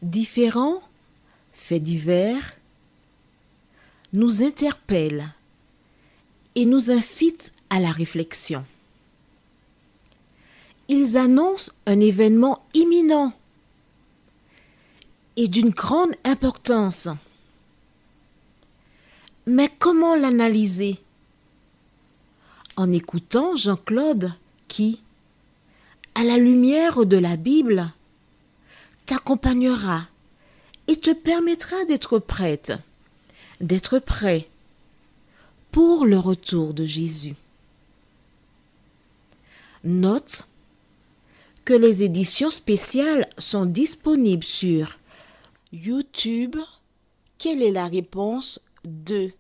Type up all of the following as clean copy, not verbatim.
Différents faits divers nous interpellent et nous incitent à la réflexion. Ils annoncent un événement imminent et d'une grande importance. Mais comment l'analyser? En écoutant Jean-Claude qui, à la lumière de la Bible, t'accompagnera et te permettra d'être prête, d'être prêt pour le retour de Jésus. Note que les éditions spéciales sont disponibles sur YouTube. Quelle est la réponse 2?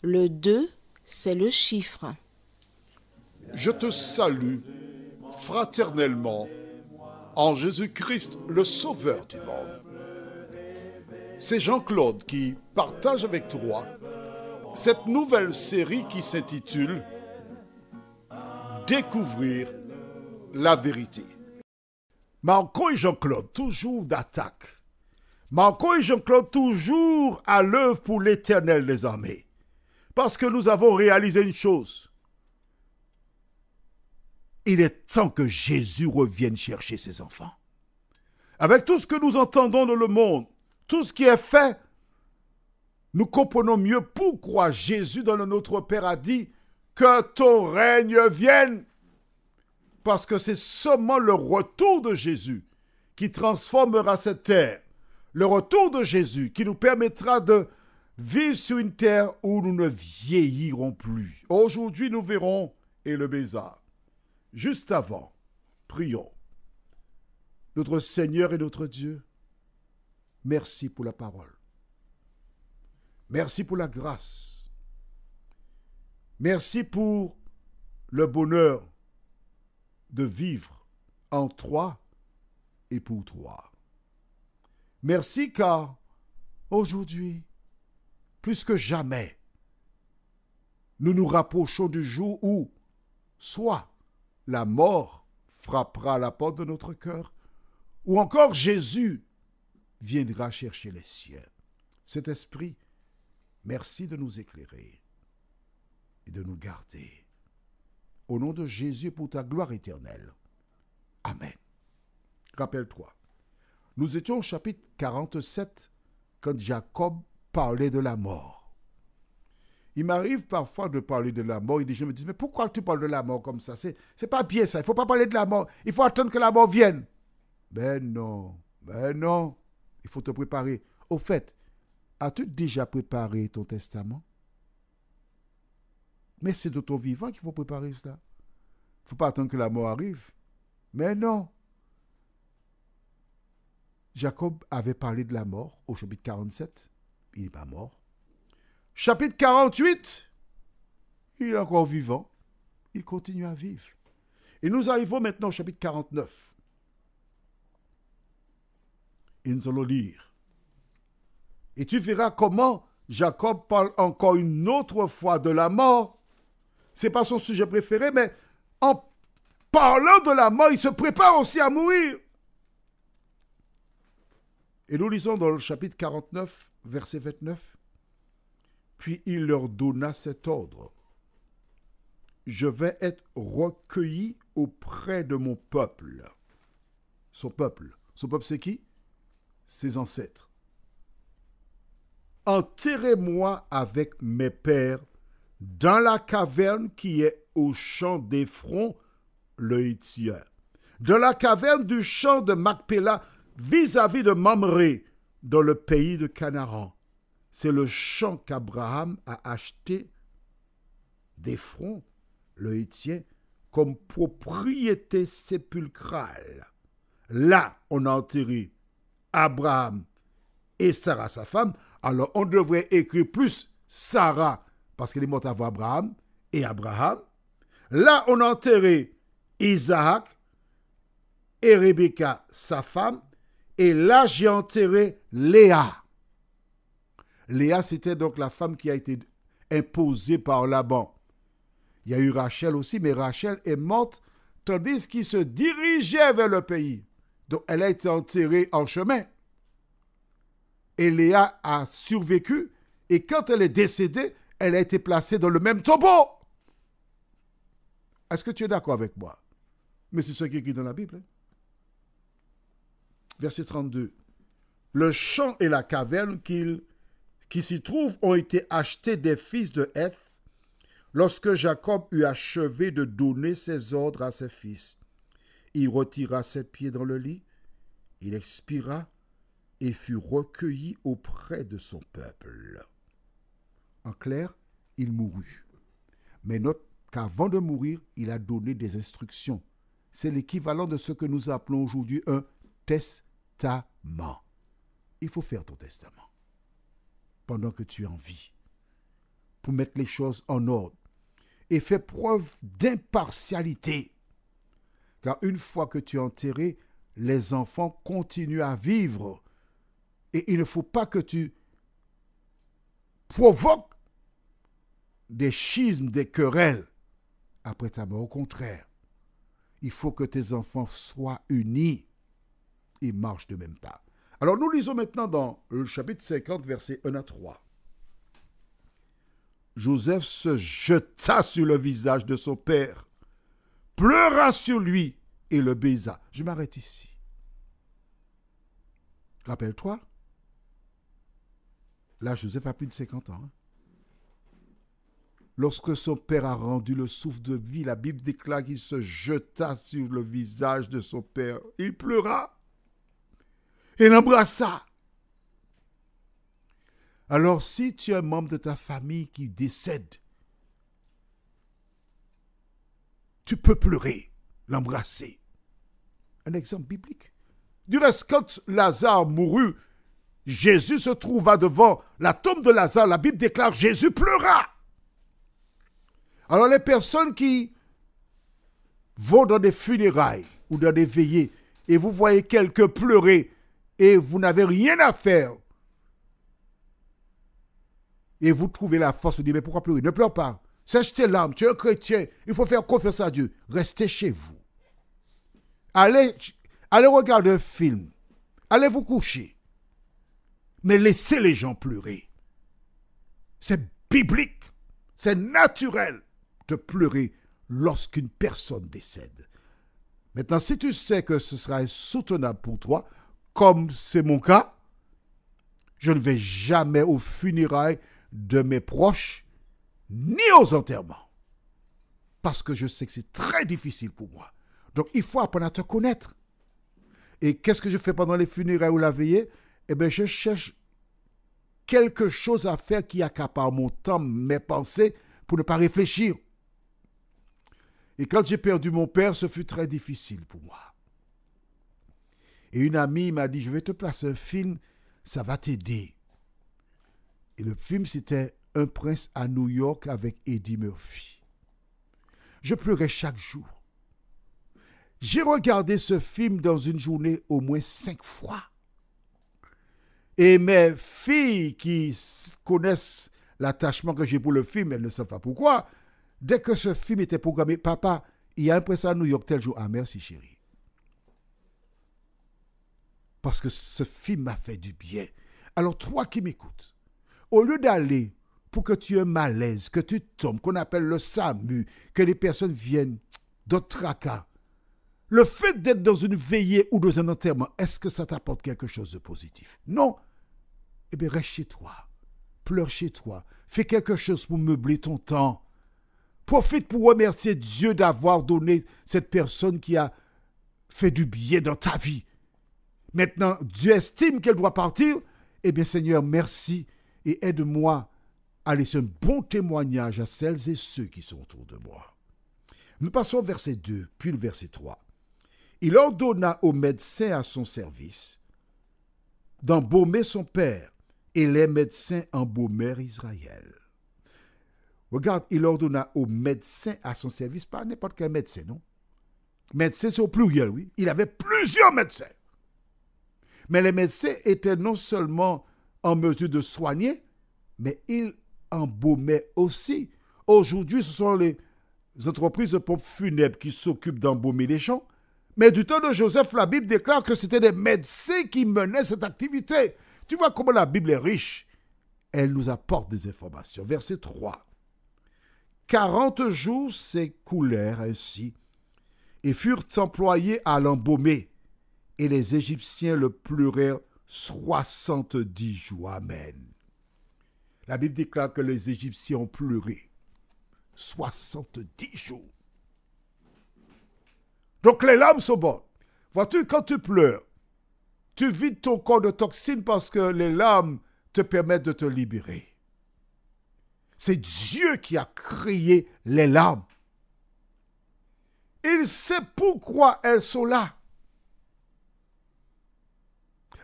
Le 2, c'est le chiffre. Je te salue fraternellement en Jésus-Christ, le Sauveur du monde. C'est Jean-Claude qui partage avec toi cette nouvelle série qui s'intitule « Découvrir la vérité ». Marco et Jean-Claude, toujours d'attaque. Marco et Jean-Claude, toujours à l'œuvre pour l'Éternel des armées. Parce que nous avons réalisé une chose. Il est temps que Jésus revienne chercher ses enfants. Avec tout ce que nous entendons dans le monde, tout ce qui est fait, nous comprenons mieux pourquoi Jésus, dans le Notre Père, a dit que ton règne vienne. Parce que c'est seulement le retour de Jésus qui transformera cette terre. Le retour de Jésus qui nous permettra de vivre sur une terre où nous ne vieillirons plus. Aujourd'hui, nous verrons et le Bézard. Juste avant, prions. Notre Seigneur et notre Dieu, merci pour la parole. Merci pour la grâce. Merci pour le bonheur de vivre en toi et pour toi. Merci car aujourd'hui, plus que jamais, nous nous rapprochons du jour où soit la mort frappera à la porte de notre cœur, ou encore Jésus viendra chercher les siens. Cet esprit, merci de nous éclairer et de nous garder. Au nom de Jésus, pour ta gloire éternelle. Amen. Rappelle-toi, nous étions au chapitre 47 quand Jacob parlait de la mort. Il m'arrive parfois de parler de la mort et des gens me disent « Mais pourquoi tu parles de la mort comme ça? C'est pas bien ça, il ne faut pas parler de la mort. Il faut attendre que la mort vienne. » Ben non, il faut te préparer. Au fait, as-tu déjà préparé ton testament? Mais c'est de ton vivant qu'il faut préparer cela. Il ne faut pas attendre que la mort arrive. Mais non. Jacob avait parlé de la mort au chapitre 47. Il n'est pas mort. Chapitre 48, il est encore vivant. Il continue à vivre. Et nous arrivons maintenant au chapitre 49. Et nous allons lire. Et tu verras comment Jacob parle encore une autre fois de la mort. Ce n'est pas son sujet préféré, mais en parlant de la mort, il se prépare aussi à mourir. Et nous lisons dans le chapitre 49, verset 29. Puis il leur donna cet ordre. Je vais être recueilli auprès de mon peuple. Son peuple. Son peuple, c'est qui? Ses ancêtres. Enterrez-moi avec mes pères dans la caverne qui est au champ d'Éphron, le Héthien. Dans la caverne du champ de Macpéla, vis-à-vis de Mamré, dans le pays de Canaan. C'est le champ qu'Abraham a acheté d'Éphron, le Héthien, comme propriété sépulcrale. Là, on a enterré Abraham et Sarah, sa femme, Alors, on devrait écrire plus Sarah, parce qu'elle est morte avant Abraham, et Abraham. Là, on a enterré Isaac et Rebecca, sa femme. Et là, j'ai enterré Léa. Léa, c'était donc la femme qui a été imposée par Laban. Il y a eu Rachel aussi, mais Rachel est morte tandis qu'il se dirigeait vers le pays. Donc, elle a été enterrée en chemin. Et Léa a survécu. Et quand elle est décédée, elle a été placée dans le même tombeau. Est-ce que tu es d'accord avec moi? Mais c'est ce qui est écrit dans la Bible. Verset 32. Le champ et la caverne qui s'y trouvent ont été achetés des fils de Heth lorsque Jacob eut achevé de donner ses ordres à ses fils. Il retira ses pieds dans le lit, il expira et fut recueilli auprès de son peuple. En clair, il mourut. Mais note qu'avant de mourir, il a donné des instructions. C'est l'équivalent de ce que nous appelons aujourd'hui un testament. Il faut faire ton testament pendant que tu es en vie pour mettre les choses en ordre et fais preuve d'impartialité. Car une fois que tu es enterré, les enfants continuent à vivre et il ne faut pas que tu provoques des schismes, des querelles après ta mort. Au contraire, il faut que tes enfants soient unis et marchent de même pas. Alors nous lisons maintenant dans le chapitre 50, versets 1 à 3. Joseph se jeta sur le visage de son père, pleura sur lui et le baisa. Je m'arrête ici. Rappelle-toi, là Joseph a plus de 50 ans. Lorsque son père a rendu le souffle de vie, la Bible déclare qu'il se jeta sur le visage de son père. Il pleura et l'embrassa. Alors, si tu es un membre de ta famille qui décède, tu peux pleurer, l'embrasser. Un exemple biblique. Du reste, quand Lazare mourut, Jésus se trouva devant la tombe de Lazare. La Bible déclare Jésus pleura. Alors les personnes qui vont dans des funérailles ou dans des veillées et vous voyez quelqu'un pleurer et vous n'avez rien à faire et vous trouvez la force de dire mais pourquoi pleurer? Ne pleure pas. Sèche tes larmes, tu es un chrétien, il faut faire confiance à Dieu. Restez chez vous. Allez regarder un film. Allez vous coucher. Mais laissez les gens pleurer. C'est biblique. C'est naturel de pleurer lorsqu'une personne décède. Maintenant, si tu sais que ce sera insoutenable pour toi, comme c'est mon cas, je ne vais jamais aux funérailles de mes proches, ni aux enterrements. Parce que je sais que c'est très difficile pour moi. Donc, il faut apprendre à te connaître. Et qu'est-ce que je fais pendant les funérailles ou la veillée? Eh bien, je cherche quelque chose à faire qui accapare mon temps, mes pensées, pour ne pas réfléchir. Et quand j'ai perdu mon père, ce fut très difficile pour moi. Et une amie m'a dit, je vais te placer un film, ça va t'aider. Et le film, c'était Un prince à New York avec Eddie Murphy. Je pleurais chaque jour. J'ai regardé ce film dans une journée au moins 5 fois. Et mes filles qui connaissent l'attachement que j'ai pour le film, elles ne savent pas pourquoi. Dès que ce film était programmé, papa, il y a un prince à New York tel jour. Ah, merci chérie. Parce que ce film m'a fait du bien. Alors toi qui m'écoutes, au lieu d'aller pour que tu aies un malaise, que tu tombes, qu'on appelle le SAMU, que les personnes viennent d'autres tracas, le fait d'être dans une veillée ou dans un enterrement, est-ce que ça t'apporte quelque chose de positif? Non. Eh bien, reste chez toi. Pleure chez toi. Fais quelque chose pour meubler ton temps. Profite pour remercier Dieu d'avoir donné cette personne qui a fait du bien dans ta vie. Maintenant, Dieu estime qu'elle doit partir. Eh bien, Seigneur, merci et aide-moi à laisser un bon témoignage à celles et ceux qui sont autour de moi. Nous passons au verset 2, puis le verset 3. Il ordonna au médecin à son service d'embaumer son père et les médecins embaumèrent Israël. Regarde, il ordonna aux médecins à son service, pas n'importe quel médecin, non? Médecin, c'est au pluriel, oui. Il avait plusieurs médecins. Mais les médecins étaient non seulement en mesure de soigner, mais ils embaumaient aussi. Aujourd'hui, ce sont les entreprises de pompes funèbres qui s'occupent d'embaumer les gens. Mais du temps de Joseph, la Bible déclare que c'était des médecins qui menaient cette activité. Tu vois comment la Bible est riche. Elle nous apporte des informations. Verset 3. 40 jours s'écoulèrent ainsi et furent employés à l'embaumer. Et les Égyptiens le pleurèrent 70 jours. Amen. La Bible déclare que les Égyptiens ont pleuré 70 jours. Donc les larmes sont bonnes. Vois-tu, quand tu pleures, tu vides ton corps de toxines parce que les larmes te permettent de te libérer. C'est Dieu qui a créé les larmes. Il sait pourquoi elles sont là.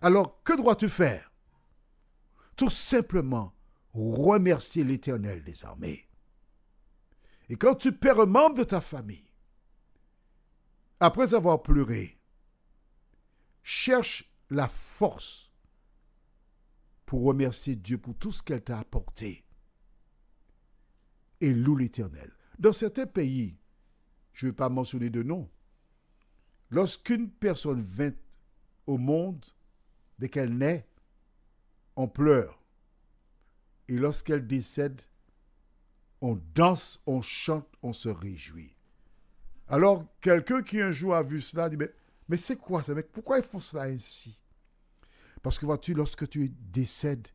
Alors, que dois-tu faire? Tout simplement remercier l'Éternel des armées. Et quand tu perds un membre de ta famille, après avoir pleuré, cherche la force pour remercier Dieu pour tout ce qu'elle t'a apporté. Et loue l'Éternel. Dans certains pays, je ne vais pas mentionner de nom, lorsqu'une personne vint au monde, dès qu'elle naît, on pleure. Et lorsqu'elle décède, on danse, on chante, on se réjouit. Alors, quelqu'un qui un jour a vu cela dit, mais c'est quoi ça? Pourquoi ils font cela ainsi? Parce que vois-tu, lorsque tu décèdes,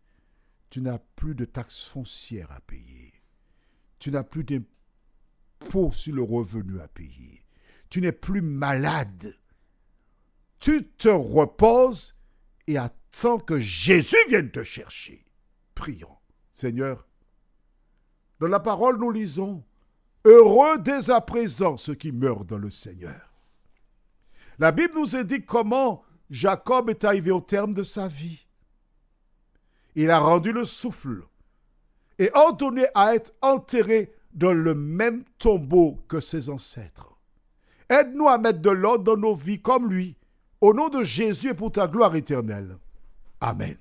tu n'as plus de taxes foncières à payer. Tu n'as plus d'impôts sur le revenu à payer. Tu n'es plus malade. Tu te reposes et attends que Jésus vienne te chercher. Prions. Seigneur, dans la parole nous lisons, heureux dès à présent ceux qui meurent dans le Seigneur. La Bible nous indique comment Jacob est arrivé au terme de sa vie. Il a rendu le souffle et ordonné à être enterré dans le même tombeau que ses ancêtres. Aide-nous à mettre de l'ordre dans nos vies comme lui, au nom de Jésus et pour ta gloire éternelle. Amen.